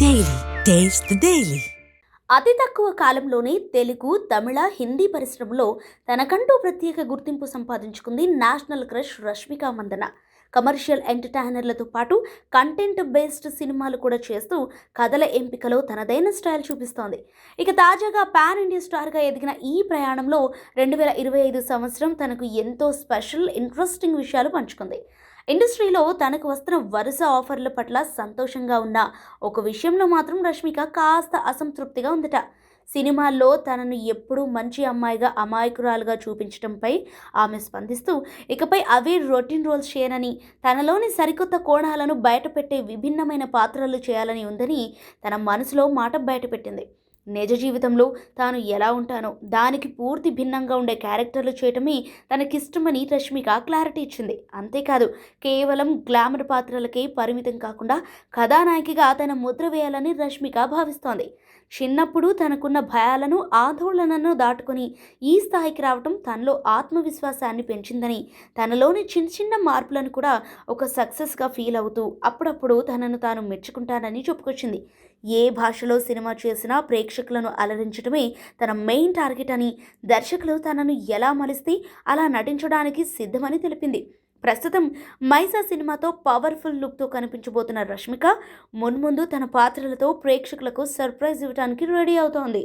Daily taste the daily. అతి తక్కువ కాలంలోనే తెలుగు, తమిళ, హిందీ పరిశ్రమలో తనకంటూ ప్రత్యేక గుర్తింపు సంపాదించుకుంది national crush Rashmika Mandanna. Commercial ఎంటర్టైనర్లతో పాటు కంటెంట్ బేస్డ్ సినిమాలు కూడా చేస్తూ కథల ఎంపికలో తనదైన స్టైల్ చూపిస్తోంది. ఇక తాజాగా పాన్ ఇండియా స్టార్గా ఎదిగిన ఈ ప్రయాణంలో 2025 సంవత్సరం తనకు ఎంతో స్పెషల్, ఇంట్రెస్టింగ్ విషయాలు పంచుకుంది. ఇండస్ట్రీలో తనకు వస్తున్న వరుస ఆఫర్ల పట్ల సంతోషంగా ఉన్న ఒక విషయంలో మాత్రం రష్మిక కాస్త అసంతృప్తిగా ఉందట. సినిమాల్లో తనను ఎప్పుడూ మంచి అమ్మాయిగా, అమాయకురాలుగా చూపించడంపై ఆమె స్పందిస్తూ, ఇకపై అవే రొటీన్ రోల్స్ చేయనని, తనలోని సరికొత్త కోణాలను బయటపెట్టే విభిన్నమైన పాత్రలు చేయాలని ఉందని తన మనసులో మాట బయటపెట్టింది. నిజ జీవితంలో తాను ఎలా ఉంటానో దానికి పూర్తి భిన్నంగా ఉండే క్యారెక్టర్లు చేయటమే తనకిష్టమని రష్మిక క్లారిటీ ఇచ్చింది. అంతేకాదు, కేవలం గ్లామర్ పాత్రలకే పరిమితం కాకుండా కథానాయికగా తన ముద్ర వేయాలని రష్మిక భావిస్తోంది. చిన్నప్పుడు తనకున్న భయాలను, ఆందోళనను దాటుకొని ఈ స్థాయికి రావటం తనలో ఆత్మవిశ్వాసాన్ని పెంచిందని, తనలోని చిన్న చిన్న మార్పులను కూడా ఒక సక్సెస్గా ఫీల్ అవుతూ అప్పుడప్పుడు తనను తాను మెచ్చుకుంటానని చెప్పుకొచ్చింది. ఏ భాషలో సినిమా చేసినా ప్రేక్షకులను అలరించడమే తన మెయిన్ టార్గెట్ అని, దర్శకులు తనను ఎలా మలిస్తే అలా నటించడానికి సిద్ధమని తెలిపింది. ప్రస్తుతం మైసా సినిమాతో పవర్ఫుల్ లుక్తో కనిపించబోతున్న రష్మిక మున్ముందు తన పాత్రలతో ప్రేక్షకులకు సర్ప్రైజ్ ఇవ్వడానికి రెడీ అవుతోంది.